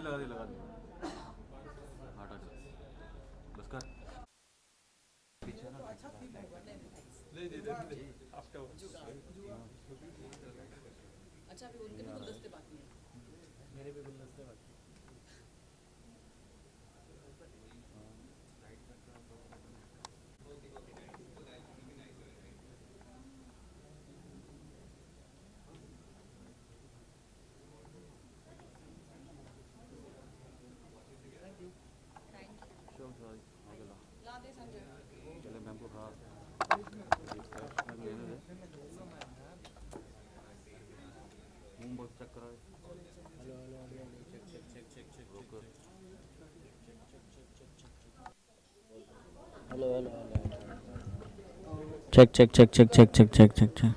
लगा दी हटा दे बस कर पीछे ना ले आफ्टर अच्छा अभी उनके भी गुलदस्ते बाकी हैं। मेरे भी गुलदस्ते बाकी शो सॉरी आगे ला ला दे संजय। चले मैम को कहा मैं लेने दे मुंह बहुत चेक करा hello hello hello check check check check check रोक hello hello check check check check check check check check check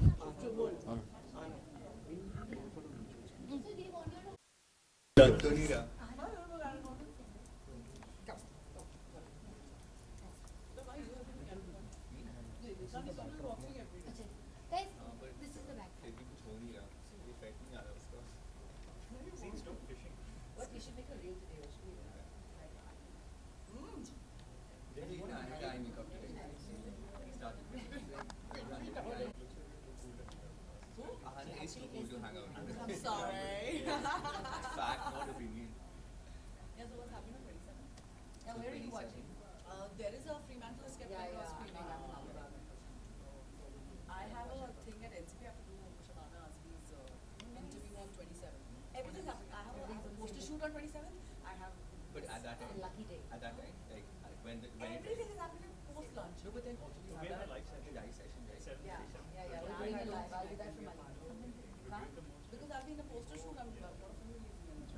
I'm sorry. Fact, not opinion. Yeah, so what's happening on 27? Yeah, where are you watching? There is a Fremantle Skeptic screening. I have a thing at NCP. I have to do Shabana Azmi's interview on 27. Everything's happening. I have a poster shoot on 27th. I have But at that time, lucky day. at that time, like when Everything is happening post lunch. no, but then also you have that live session, right? Yeah, yeah. We're doing it live. I'll be there for my huh? Because I'll be in a poster shoot. I'm a lot of them will leave me.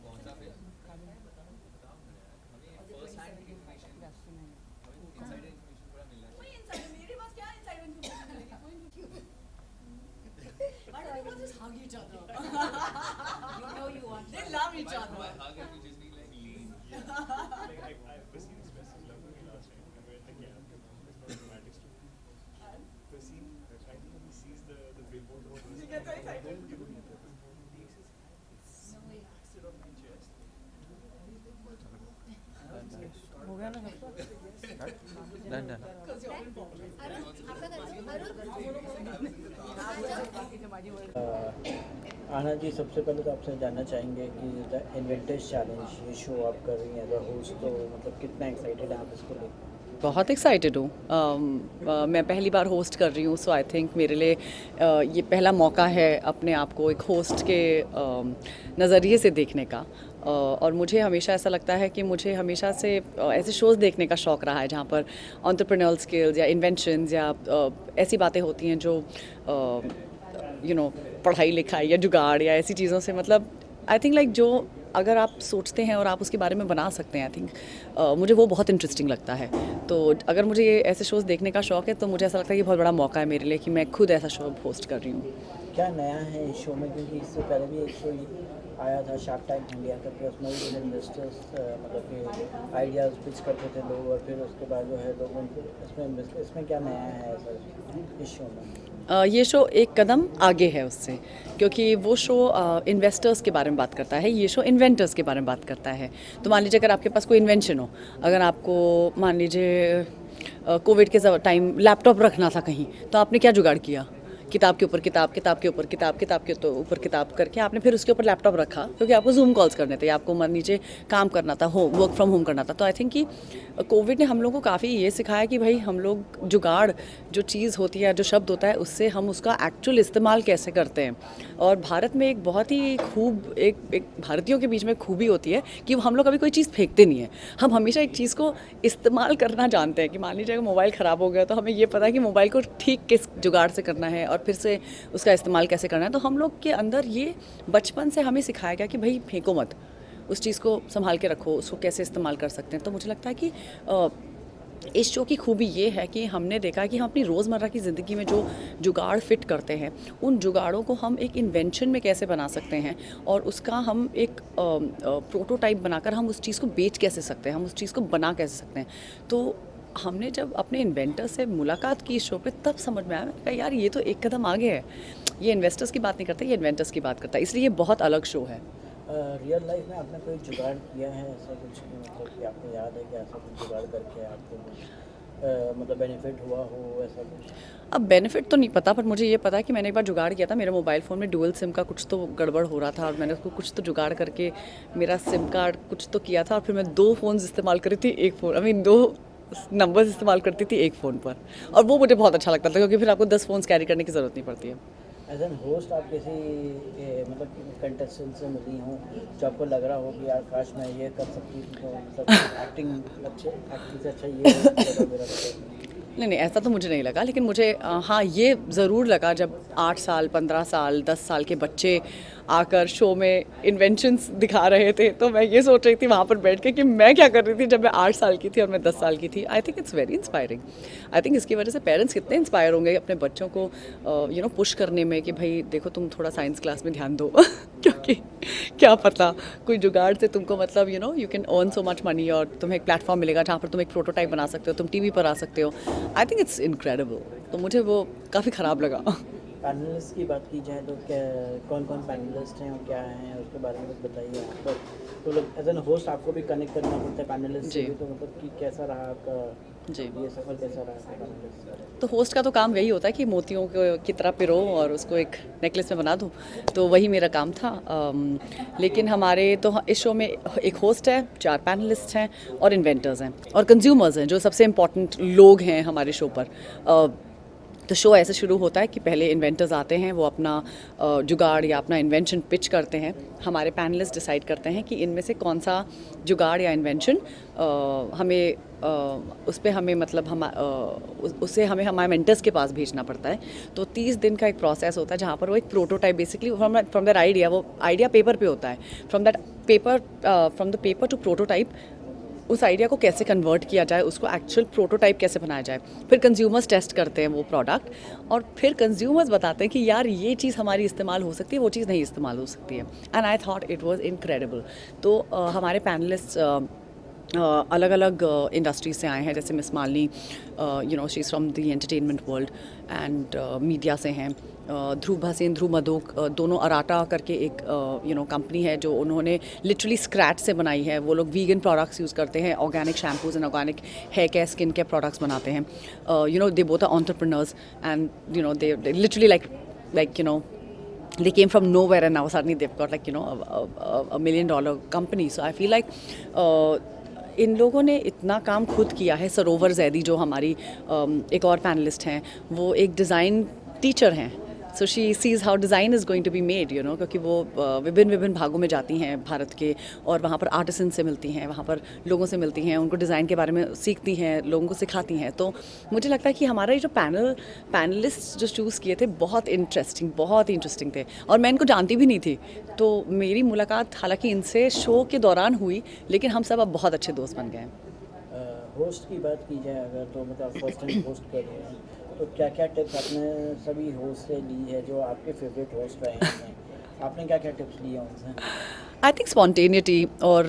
कौन सा फिर? हमें first hand information, हमें insider information पूरा मिलना कोई चाहिए. Insider मेरे पास क्या इंसाइडर इन्फॉर्मेशन मिलेगी कोई नहीं Why don't people just hug each other? You know you want. They love each My other. hug it will just be like lean. I've seen this message love movie last time. I went the camp. It's not romantic story. The scene, I think when he sees the billboard over He gets very excited. sit on my chest. हो गया ना सबका done done Because you're important. आना जी, सबसे पहले तो आपसे जानना चाहेंगे कि द इन्वेंटर्स चैलेंज ये शो आप कर रही हैं एज अ होस्ट, तो मतलब कितना एक्साइटेड हैं आप इसको लेकर? बहुत एक्साइटेड हूँ। मैं पहली बार होस्ट कर रही हूँ, सो आई थिंक मेरे लिए ये पहला मौका है अपने आप को एक होस्ट के नज़रिए से देखने का। और मुझे हमेशा ऐसा लगता है कि मुझे हमेशा से ऐसे शोज़ देखने का शौक़ रहा है जहाँ पर एंटरप्रेन्योरल स्किल्स या इन्वेंशंस या ऐसी बातें होती हैं जो पढ़ाई लिखाई या जुगाड़ या ऐसी चीज़ों से, मतलब आई थिंक लाइक जो अगर आप सोचते हैं और आप उसके बारे में बना सकते हैं, आई थिंक मुझे वो बहुत इंटरेस्टिंग लगता है। तो अगर मुझे ये ऐसे शोज़ देखने का शौक़ है तो मुझे ऐसा लगता है कि बहुत बड़ा मौका है मेरे लिए कि मैं खुद ऐसा शो होस्ट कर रही हूँ। क्या नया है इस शो में, क्योंकि इससे पहले भी एक शो आया था शार्क टैंक इंडिया करके, उसमें भी इन्वेस्टर्स मतलब कि आइडियाज़ पिच करते थे लोग और फिर उसके बाद जो है लोगों को इसमें क्या नया है ऐसा इस शो में? ये शो एक कदम आगे है उससे, क्योंकि वो शो इन्वेस्टर्स के बारे में बात करता है, ये शो इन्वेंटर्स के बारे में बात करता है। तो मान लीजिए अगर आपके पास कोई इन्वेंशन हो, अगर आपको मान लीजिए कोविड के टाइम लैपटॉप रखना था कहीं, तो आपने क्या जुगाड़ किया? किताब के ऊपर किताब, किताब के ऊपर किताब, किताब के ऊपर किताब करके आपने फिर उसके ऊपर लैपटॉप रखा, क्योंकि आपको जूम कॉल्स करने थे या आपको मान नीचे काम करना था, वर्क फ्रॉम होम करना था। तो आई थिंक कि कोविड ने हम लोगों को काफ़ी ये सिखाया कि भाई हम लोग जुगाड़ जो चीज़ होती है, जो शब्द होता है, उससे हम उसका एक्चुअल इस्तेमाल कैसे करते हैं। और भारत में एक बहुत ही खूब एक भारतीयों के बीच में खूबी होती है कि हम लोग कभी कोई चीज़ फेंकते नहीं है, हम हमेशा एक चीज़ को इस्तेमाल करना जानते हैं। कि मान लीजिए अगर मोबाइल ख़राब हो गया तो हमें ये पता है कि मोबाइल को ठीक किस जुगाड़ से करना है और फिर से उसका इस्तेमाल कैसे करना है। तो हम लोग के अंदर ये बचपन से हमें सिखाया गया कि भाई फेंको मत, उस चीज़ को संभाल के रखो, उसको कैसे इस्तेमाल कर सकते हैं। तो मुझे लगता है कि इस शो की खूबी ये है कि हमने देखा कि हम अपनी रोज़मर्रा की ज़िंदगी में जो जुगाड़ फिट करते हैं, उन जुगाड़ों को हम एक इन्वेंशन में कैसे बना सकते हैं और उसका हम एक प्रोटोटाइप बनाकर हम उस चीज़ को बेच कैसे सकते हैं, हम उस चीज़ को बना कैसे सकते हैं। तो हमने जब अपने इन्वेंटर से मुलाकात की इस शो पे, तब समझ में आया कि यार ये तो एक कदम आगे है, ये इन्वेस्टर्स की बात नहीं करता, ये इन्वेंटर्स की बात करता है, इसलिए ये बहुत अलग शो है। रियल लाइफ में आपने कोई जुगाड़ किया है ऐसा कुछ कि मतलब कि आपको याद है कि ऐसा कुछ जुगाड़ करके आपको कुछ मतलब बेनिफिट हुआ हो ऐसा कुछ? अब बेनिफिट तो नहीं पता, पर मुझे ये पता है कि मैंने एक बार जुगाड़ किया था। मेरे मोबाइल फ़ोन में डुअल सिम का कुछ तो गड़बड़ हो रहा था और मैंने उसको कुछ तो जुगाड़ करके मेरा सिम कार्ड कुछ तो किया था और फिर मैं 2 फ़ोन्स इस्तेमाल करी थी, एक फ़ोन आई मीन 2 नंबर्स इस्तेमाल करती थी एक फ़ोन पर, और वो मुझे बहुत अच्छा लगता था क्योंकि फिर आपको 10 फ़ोन्स कैरी करने की ज़रूरत नहीं पड़ती है। एज एन होस्ट आप किसी मतलब कंटेस्टेंट से मिली हों जो आपको लग रहा हो कि यार काश मैं ये कर सकती थी, तो मतलब एक्टिंग से अच्छा ये होगा मेरा नहीं, ऐसा तो मुझे नहीं लगा, लेकिन मुझे हाँ ये ज़रूर लगा जब 8 साल 15 साल 10 साल के बच्चे आकर शो में इन्वेंशंस दिखा रहे थे, तो मैं ये सोच रही थी वहाँ पर बैठ के कि मैं क्या कर रही थी जब मैं 8 साल की थी और मैं 10 साल की थी। I think it's very inspiring. I think इसकी वजह से पेरेंट्स कितने इंस्पायर होंगे अपने बच्चों को पुश करने में कि भाई देखो तुम थोड़ा साइंस क्लास में ध्यान दो क्योंकि क्या पता कोई जुगाड़ से तुमको मतलब you can earn so much money और तुम्हें एक प्लेटफॉर्म मिलेगा जहाँ पर तुम एक प्रोटोटाइप बना सकते हो, तुम टीवी पर आ सकते हो। I think it's incredible. तो मुझे वो काफ़ी ख़राब लगा। पैनलिस्ट की बात की जाए तो क्या कौन कौन पैनलिस्ट हैं और क्या हैं उसके बारे में कुछ बताइए आप। तो लोग एज एन होस्ट आपको भी कनेक्ट करना पड़ता है पैनलिस्ट से जी। भी, तो मतलब कि कैसा रहा आपका जी। ये सफ़र, कैसा रहा आपका पैनलिस्ट? तो होस्ट का तो काम यही होता है कि मोतियों की तरह पिरो और उसको एक नेकलेस में बना दूँ, तो वही मेरा काम था। लेकिन हमारे तो इस शो में एक होस्ट है, 4 पैनलिस्ट हैं और इन्वेंटर्स हैं और कंज्यूमर्स हैं जो सबसे इम्पॉर्टेंट लोग हैं हमारे शो पर। तो शो ऐसे शुरू होता है कि पहले इन्वेंटर्स आते हैं, वो अपना जुगाड़ या अपना इन्वेंशन पिच करते हैं। हमारे पैनलिस्ट डिसाइड करते हैं कि इनमें से कौन सा जुगाड़ या इन्वेंशन हमें उस पर हमें मतलब उससे हमें हमारे मेंटर्स के पास भेजना पड़ता है। तो 30 दिन का एक प्रोसेस होता है जहाँ पर वो एक prototype basically from that idea, वो आइडिया पेपर पे होता है, from the paper two prototype, उस आइडिया को कैसे कन्वर्ट किया जाए, उसको एक्चुअल प्रोटोटाइप कैसे बनाया जाए। फिर कंज्यूमर्स टेस्ट करते हैं वो प्रोडक्ट और फिर कंज्यूमर्स बताते हैं कि यार ये चीज़ हमारी इस्तेमाल हो सकती है, वो चीज़ नहीं इस्तेमाल हो सकती है। And I thought it was incredible. तो हमारे पैनलिस्ट अलग अलग इंडस्ट्रीज से आए हैं, जैसे miss Malini she is from the entertainment world and media से हैं। ध्रुव भसीन, ध्रुव मधोक, दोनों अराटा करके एक कंपनी है जो उन्होंने लिटरली स्क्रैच से बनाई है। वो लोग वीगन प्रोडक्ट्स यूज़ करते हैं, organic shampoos and organic hair care, skin care products बनाते हैं। They both are entrepreneurs and they literally like they came from nowhere and now suddenly they've got like a $1 million company. So I feel like इन लोगों ने इतना काम खुद किया है। सरोवर जैदी जो हमारी एक और पैनलिस्ट हैं, वो एक डिज़ाइन टीचर हैं। So she sees how design is going to be made क्योंकि वो विभिन्न भागों में जाती हैं भारत के और वहाँ पर आर्टिसन से मिलती हैं, वहाँ पर लोगों से मिलती हैं, उनको डिज़ाइन के बारे में सीखती हैं, लोगों को सिखाती हैं। तो मुझे लगता है कि हमारा ये जो पैनलिस्ट जो चूज़ किए थे बहुत इंटरेस्टिंग थे और मैं इनको जानती भी नहीं थी। तो मेरी मुलाकात हालांकि इनसे शो के दौरान हुई, लेकिन हम सब अब बहुत अच्छे दोस्त बन गए हैं। होस्ट की बात की जाए अगर, तो मतलब फर्स्ट टाइम होस्ट कर रहे हैं, तो क्या क्या टिप्स आपने सभी होस्ट से ली है जो आपके फेवरेट होस्ट रहे हैं? आपने क्या क्या टिप्स लिए उनसे? आई थिंक स्पॉन्टेनिटी और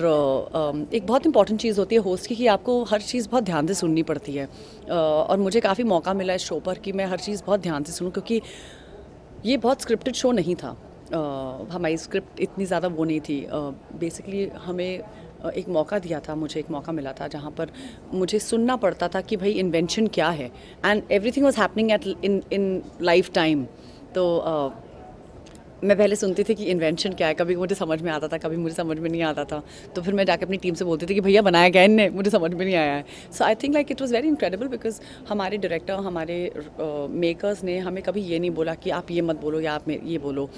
एक बहुत इंपॉर्टेंट चीज़ होती है होस्ट की कि आपको हर चीज़ बहुत ध्यान से सुननी पड़ती है। और मुझे काफ़ी मौका मिला इस शो पर कि मैं हर चीज़ बहुत ध्यान से सुनूं, क्योंकि ये बहुत स्क्रिप्टेड शो नहीं था। हमारी स्क्रिप्ट इतनी ज़्यादा वो नहीं थी। बेसिकली हमें एक मौका दिया था, मुझे एक मौका मिला था जहाँ पर मुझे सुनना पड़ता था कि भाई इन्वेंशन क्या है, and everything was happening at in life time. तो मैं पहले सुनती थी कि इन्वेंशन क्या है, कभी मुझे समझ में आता था, कभी मुझे समझ में नहीं आता था। तो फिर मैं जाके अपनी टीम से बोलती थी कि भैया बनाया क्या इनने, मुझे समझ में नहीं आया है। So I think like it was very incredible because हमारे डायरेक्टर, हमारे मेकर्स ने हमें कभी ये नहीं बोला कि आप ये मत बोलो या आप ये बोलो।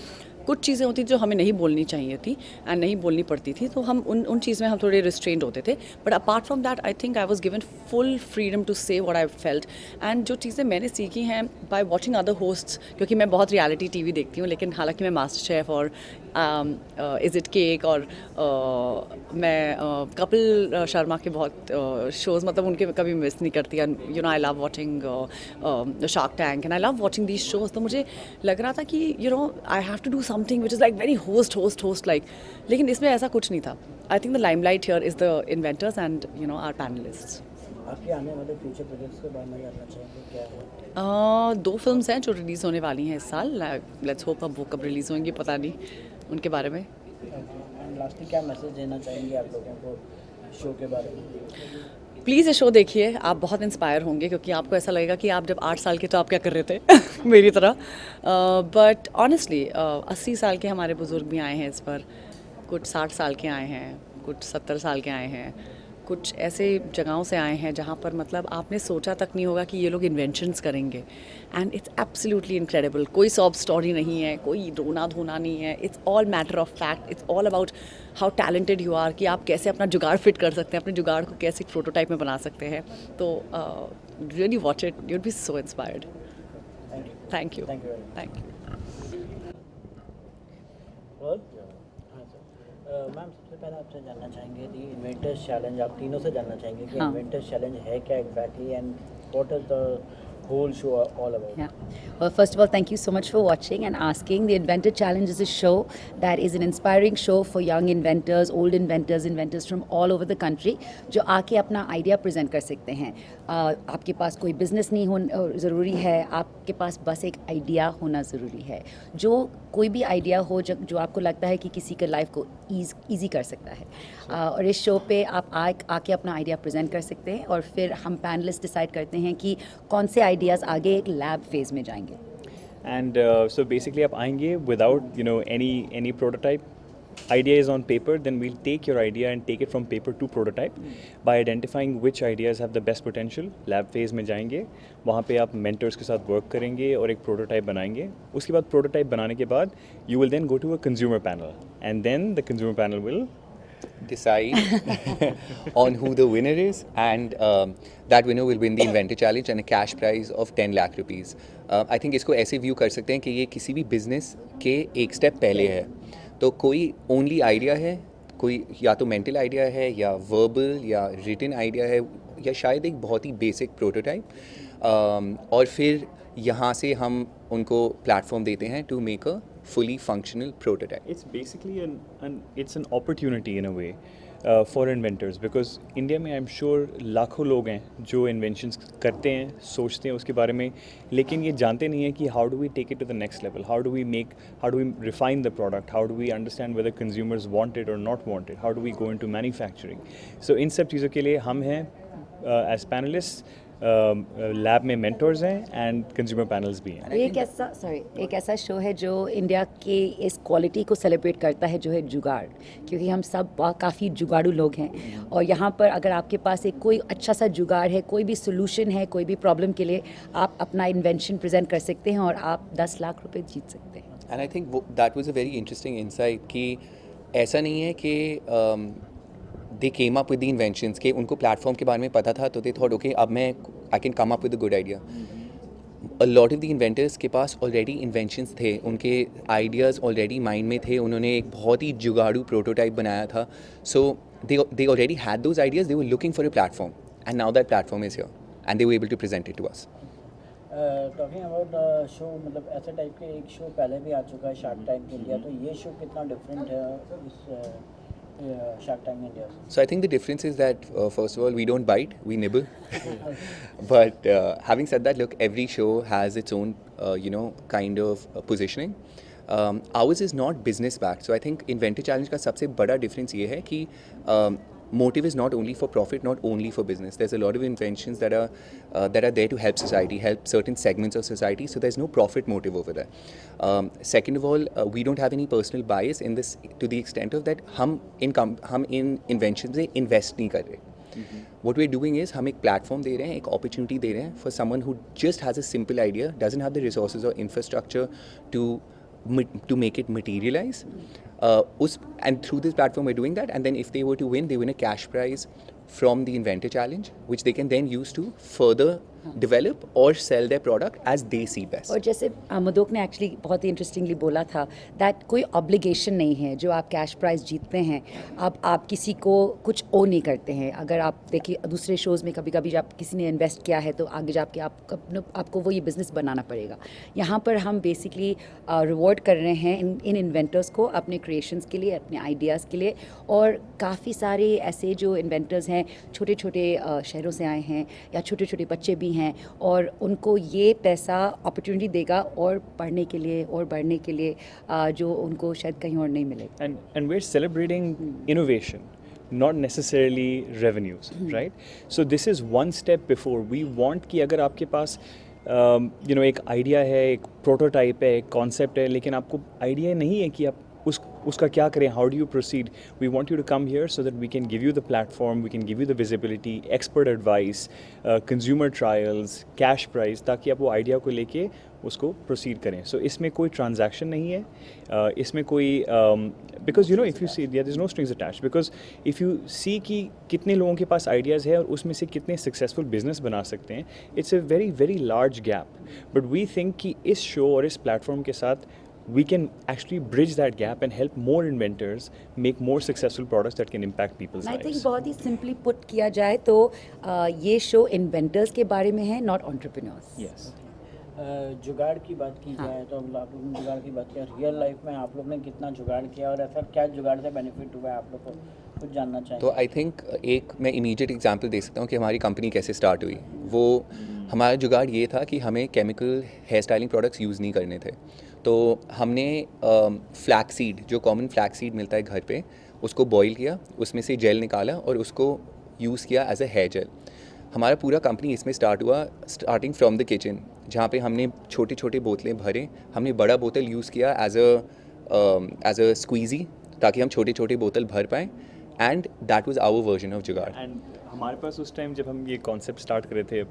कुछ चीज़ें होती जो हमें नहीं बोलनी चाहिए थी एंड नहीं बोलनी पड़ती थी, तो हम उन चीज़ में हम थोड़े रिस्ट्रेंड होते थे। But apart from that I think I was given full freedom to say what I felt. And जो चीज़ें मैंने सीखी हैं बाय वाचिंग अदर होस्ट्स, क्योंकि मैं बहुत रियलिटी टीवी देखती हूँ, लेकिन हालांकि मैं मास्टर शेफ़ और इज़ इट केक और मैं कपिल शर्मा के बहुत शोज़ मतलब उनके कभी मिस नहीं करती। And I love watching Shark Tank and I love watching these shows. तो मुझे लग रहा था कि I have to do something which is like very host like, लेकिन इसमें ऐसा कुछ नहीं था। I think the limelight here is the inventors and our panelists. आपके आने वाले फ्यूचर प्रोजेक्ट्स के बारे में जानना चाहेंगे, क्या है? 2 फिल्म्स हैं जो रिलीज़ होने वाली हैं इस साल। लेट्स होप अब वो कब रिलीज़ होंगी पता नहीं उनके बारे में। एंड लास्टली क्या मैसेज देना चाहेंगे आप लोगों को शो के बारे में? प्लीज़ ये शो देखिए, आप बहुत इंस्पायर होंगे क्योंकि आपको ऐसा लगेगा कि आप जब 8 साल के तो आप क्या कर रहे थे मेरी तरह। बट ऑनेस्टली 80 साल के हमारे बुज़ुर्ग भी आए हैं इस पर, कुछ 60 साल के आए हैं, कुछ 70 साल के आए हैं, कुछ ऐसे जगहों से आए हैं जहाँ पर मतलब आपने सोचा तक नहीं होगा कि ये लोग इन्वेंशंस करेंगे। And it's absolutely incredible. कोई सॉब स्टोरी नहीं है, कोई रोना धोना नहीं है, it's all matter of fact, it's all about how talented you are, कि आप कैसे अपना जुगाड़ फिट कर सकते हैं, अपने जुगाड़ को कैसे प्रोटोटाइप में बना सकते हैं। तो really watch it, you'd be so inspired. Thank you thank you thank you thank you. और हाँ सर, मैम सबसे पहले आपसे जानना चाहेंगे दी इन्वेंटर्स चैलेंज, आप तीनों से जानना चाहेंगे कि हाँ। इन्वेंटर्स चैलेंज है क्या exactly and what is the whole show all about? Yeah. Well, first of all, thank you so much for watching and asking. The Inventor Challenge is a show that is an inspiring show for young inventors, old inventors, inventors from all over the country, जो आके अपना idea present कर सकते हैं। आपके पास कोई business नहीं हो ज़रूरी है, आपके पास बस एक आइडिया होना ज़रूरी है। जो कोई भी आइडिया हो जो आपको लगता है कि किसी के लाइफ को ईजी कर सकता है। और इस शो पे आप आके अपना आइडिया प्रेजेंट कर सकते हैं और फिर हम पैनलिस्ट डिसाइड करते हैं कि कौन से आइडियाज़ आगे एक लैब फेज़ में जाएंगे। And so basically आप आएंगे without any prototype. Idea is on paper, then we'll take your idea and take it from paper to prototype by identifying which ideas have the best potential. Lab phase में जाएंगे, वहाँ पे आप mentors के साथ work करेंगे और एक prototype बनाएंगे। उसके बाद prototype बनाने के बाद you will then go to a consumer panel and then the consumer panel will decide on who the winner is, and that winner will win the Inventor Challenge and a cash prize of 10 lakh rupees. I think इसको ऐसे view कर सकते हैं कि ये किसी भी business के एक स्टेप पहले है। तो कोई ओनली आइडिया है, कोई या तो मेंटल आइडिया है या वर्बल या रिटन आइडिया है या शायद एक बहुत ही बेसिक प्रोटोटाइप, और फिर यहाँ से हम उनको प्लेटफॉर्म देते हैं to make a fully functional prototype. It's basically an opportunity in a way for inventors, because India में I'm sure लाखों लोग हैं जो inventions करते हैं, सोचते हैं उसके बारे में, लेकिन ये जानते नहीं हैं कि how do we take it to the next level, how do we refine the product, how do we understand whether consumers want it or not want it, how do we go into manufacturing. So इन सब चीज़ों के लिए हम हैं as panelists, lab में mentors हैं and consumer panels भी हैं। एक ऐसा शो है जो इंडिया के इस क्वालिटी को सेलिब्रेट करता है जो है जुगाड़, क्योंकि हम सब काफ़ी जुगाड़ू लोग हैं और यहाँ पर अगर आपके पास एक कोई अच्छा सा जुगाड़ है, कोई भी सोल्यूशन है कोई भी प्रॉब्लम के लिए, आप अपना इन्वेंशन प्रेजेंट कर सकते हैं और आप 10 लाख रुपए जीत सकते हैं। And I think that was a very interesting insight कि ऐसा नहीं है कि they came up with the inventions के उनको प्लेटफॉर्म के बारे में पता था तो they thought okay अब मैं I can come up with a good idea. A lot of the inventors के पास already inventions थे, उनके ideas already mind में थे, उन्होंने एक बहुत ही जुगाड़ू प्रोटोटाइप बनाया था, so they already had those ideas, they were looking for a platform and now that platform is here and they were able to present it to us. Talking about the show, मतलब ऐसे type के एक show पहले भी आ चुका है shark tank India, तो ये शो कितना डिफरेंट है इस Shark Tank India? So I think the difference is that first of all we don't bite, we nibble. But having said that, look, every show has its own kind of positioning. Ours is not business backed. So I think Inventor Challenge का सबसे बड़ा difference ये है कि motive is not only for profit, not only for business. There's a lot of inventions that are there to help society, help certain segments of society. So there's no profit motive over there. Second of all, we don't have any personal bias in this to the extent of that हम in inventions में invest नहीं कर रहे. What we're doing is हम एक platform दे रहे हैं, एक opportunity दे रहे हैं for someone who just has a simple idea, doesn't have the resources or infrastructure to make it materialize. And through this platform we're doing that, and then if they were to win, they win a cash prize from the Inventor Challenge, which they can then use to further develop or sell their product as they see best. और जैसे मदोक ने actually बहुत ही interestingly बोला था that कोई obligation नहीं है जो आप कैश प्राइज जीतते हैं, आप किसी को कुछ ओ नहीं करते हैं। अगर आप देखिए दूसरे शोज़ में कभी कभी जब किसी ने इन्वेस्ट किया है तो आगे जाके आपको वो ये बिज़नेस बनाना पड़ेगा। यहाँ पर हम बेसिकली रिवॉर्ड कर रहे हैं इन इन्वेंटर्स को अपने क्रिएशंस के लिए, अपने आइडियाज़ के लिए। और काफ़ी सारे ऐसे जो इन्वेंटर्स हैं छोटे छोटे शहरों से आए हैं या छोटे छोटे बच्चे भी हैं और उनको ये पैसा अपॉर्चुनिटी देगा और पढ़ने के लिए और बढ़ने के लिए जो उनको शायद कहीं और नहीं मिलेगा। And we're celebrating innovation, not necessarily revenues, right? So this is one step before. We want कि अगर आपके पास एक आइडिया है, एक प्रोटोटाइप है, एक कॉन्सेप्ट है, लेकिन आपको आइडिया नहीं है कि आप उसका क्या करें, how do you proceed, we want you to come here so that we can give you the platform, we can give you the visibility, expert advice, consumer trials, cash price, ताकि आप वो आइडिया को लेके उसको proceed करें. सो इसमें कोई transaction नहीं है, इसमें कोई because if you see there is no strings attached, because if you see कि कितने लोगों के पास आइडियाज़ है और उसमें से कितने सक्सेसफुल बिजनेस बना सकते हैं, it's a very very large gap. But we think कि इस शो और इस प्लेटफॉर्म के साथ we can actually bridge that gap and help more inventors make more successful products that can impact people's I lives. Think बहुत ही simply put किया जाए तो ये शो इन्वेंटर्स के बारे में है, नॉट एंटरप्रेन्योर्स. Yes. जुगाड़ की बात की जाए तो आप लोग ने जुगाड़ की बात किया, रियल लाइफ में आप लोग ने कितना जुगाड़ किया और ऐसा क्या जुगाड़ से बेनिफिट हुआ है आप लोग को, कुछ जानना चाहिए. तो आई थिंक एक मैं इमीडिएट एग्जांपल दे सकता हूँ कि हमारी कंपनी कैसे स्टार्ट हुई. वो हमारा जुगाड़ ये था कि हमें chemical hair styling products use नहीं करने थे. तो हमने फ्लैक्स सीड, जो कॉमन फ्लैक्स सीड मिलता है घर पे, उसको बॉईल किया, उसमें से जेल निकाला और उसको यूज़ किया एज अ हेयर जेल. हमारा पूरा कंपनी इसमें स्टार्ट हुआ स्टार्टिंग फ्रॉम द किचन, जहाँ पे हमने छोटे छोटे बोतलें भरे, हमने बड़ा बोतल यूज़ किया एज अ स्क्वीज़ी, ताकि हम छोटे छोटे बोतल भर पाएँ. And that was our version of jugaad. And हमारे पास उस टाइम जब हम ये कॉन्सेप्ट स्टार्ट करे थे,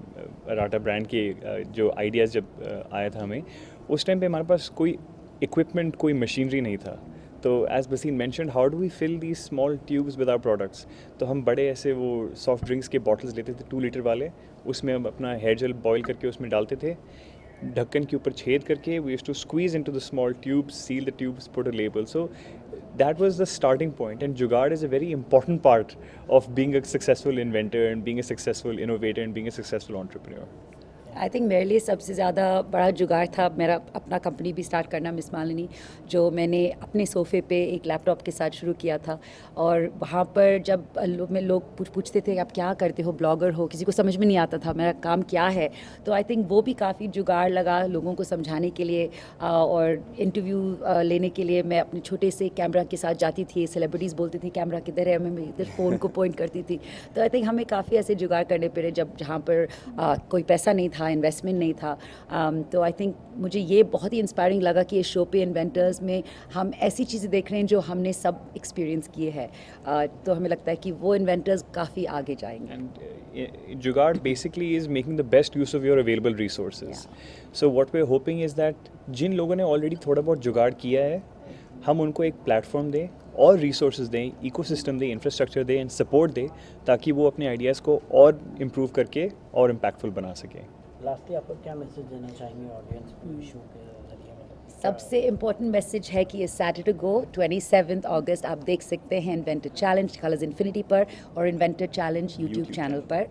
राटा ब्रांड के जो आइडियाज़ जब आया था हमें, उस टाइम पे हमारे पास कोई इक्विपमेंट, कोई मशीनरी नहीं था. तो एज बसीन mentioned, how do we fill these small tubes with our products. तो हम बड़े ऐसे वो सॉफ्ट ड्रिंक्स के बॉटल्स लेते थे 2 लीटर वाले, उसमें हम अपना हेयर जेल बॉयल करके उसमें डालते थे, ढक्कन के ऊपर छेद करके we used to squeeze into the small tubes, seal the tubes, put a label. So that was the starting point, and jugaad is a very important part of being a successful inventor and being a successful innovator and being a successful entrepreneur. I think मेरे लिए सबसे ज़्यादा बड़ा जुगाड़ था मेरा अपना company भी स्टार्ट करना, मिस मालिनी, जो मैंने अपने सोफ़े पे एक लैपटॉप के साथ शुरू किया था. और वहाँ पर जब लोग पूछते थे आप क्या करते हो, ब्लॉगर हो, किसी को समझ में नहीं आता था मेरा काम क्या है. तो आई थिंक वो भी काफ़ी जुगाड़ लगा लोगों को समझाने के लिए. और इंटरव्यू लेने के लिए मैं अपने छोटे से कैमरा के साथ जाती थी, सेलिब्रिटीज़ बोलती थी कैमरा किधर है, मैं इधर फ़ोन को पॉइंट करती थी. तो आई थिंक हमें काफ़ी ऐसे जुगाड़ करने पड़े जहाँ पर कोई पैसा नहीं था, इन्वेस्टमेंट नहीं था. तो आई थिंक मुझे ये बहुत ही इंस्पायरिंग लगा कि इस शो पे इन्वेंटर्स में हम ऐसी चीज़ें देख रहे हैं जो हमने सब एक्सपीरियंस किए हैं. तो हमें लगता है कि वो इन्वेंटर्स काफ़ी आगे जाएंगे. And jugaad basically is making the best use of your available resources. So what we're hoping is that जिन लोगों ने ऑलरेडी थोड़ा बहुत जुगाड़ किया है, हम उनको एक प्लेटफॉर्म दें और रिसोर्सेज दें, इकोसिस्टम दें, इंफ्रास्ट्रक्चर दें एंड सपोर्ट दें, ताकि वो अपने आइडियाज़ को और इम्प्रूव करके और इम्पैक्टफुल बना सकें. लास्टली आप लोग क्या मैसेज देना चाहेंगे ऑडियंस को शो के जरिए में? सबसे इम्पोर्टेंट मैसेज है कि इस सैटरडे को 27 अगस्त आप देख सकते हैं इन्वेंटर चैलेंज कलर्स इन्फिनिटी पर और इन्वेंटर चैलेंज यूट्यूब चैनल पर.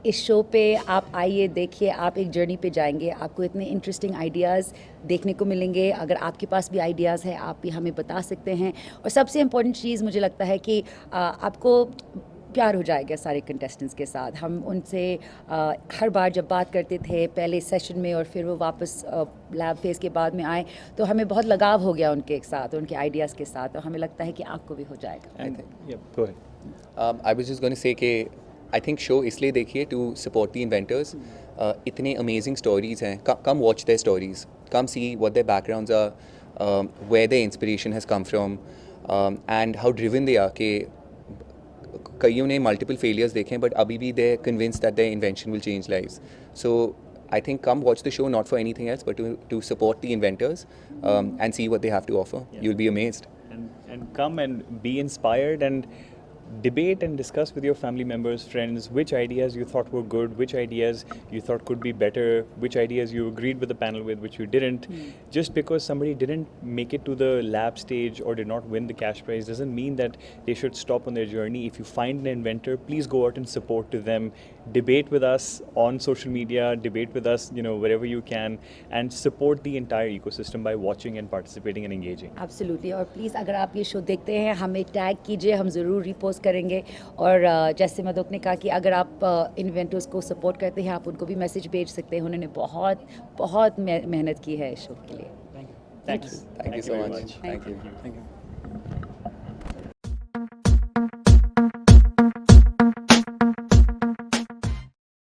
इस शो पे आप आइए, देखिए, आप एक जर्नी पे जाएंगे. आपको इतने इंटरेस्टिंग आइडियाज़ देखने को मिलेंगे. अगर आपके पास भी आइडियाज़ हैं आप भी हमें बता सकते हैं. और सबसे इम्पोर्टेंट चीज़ मुझे लगता है कि आपको प्यार हो जाएगा सारे कंटेस्टेंट्स के साथ. हम उनसे हर बार जब बात करते थे पहले सेशन में और फिर वो वापस लैब फेज़ के बाद में आए, तो हमें बहुत लगाव हो गया उनके साथ, उनके आइडियाज़ के साथ. तो हमें लगता है कि आपको भी हो जाएगा. And yeah, go ahead. I was just going to say कि I think show इसलिए देखिए to support the inventors. इतने amazing stories हैं. Come watch their stories. Come see what their backgrounds are, where their inspiration has come from, and how driven they are. कि कईयों ने multiple failures देखे हैं but अभी भी they convinced that their invention will change lives. So I think come watch the show not for anything else but to support the inventors and see what they have to offer. You'll be amazed. And come and be inspired and debate and discuss with your family members, friends, which ideas you thought were good, which ideas you thought could be better, which ideas you agreed with the panel with, which you didn't. Just because somebody didn't make it to the lab stage or did not win the cash prize doesn't mean that they should stop on their journey. If you find an inventor, please go out and support to them. debate with us on social media, debate with us, wherever you can, and support the entire ecosystem by watching and participating and engaging. Absolutely, और please अगर आप ये show देखते हैं हमें tag कीजिए, हम ज़रूर रीपोस्ट करेंगे। और जैसे मदोक ने कहा कि अगर आप इन्वेंटर्स को सपोर्ट करते हैं आप उनको भी मैसेज भेज सकते हैं, उन्होंने बहुत बहुत मेहनत की है इस शो के लिए। Thanks. Thank you so very much. Thank Thank you. Thank you.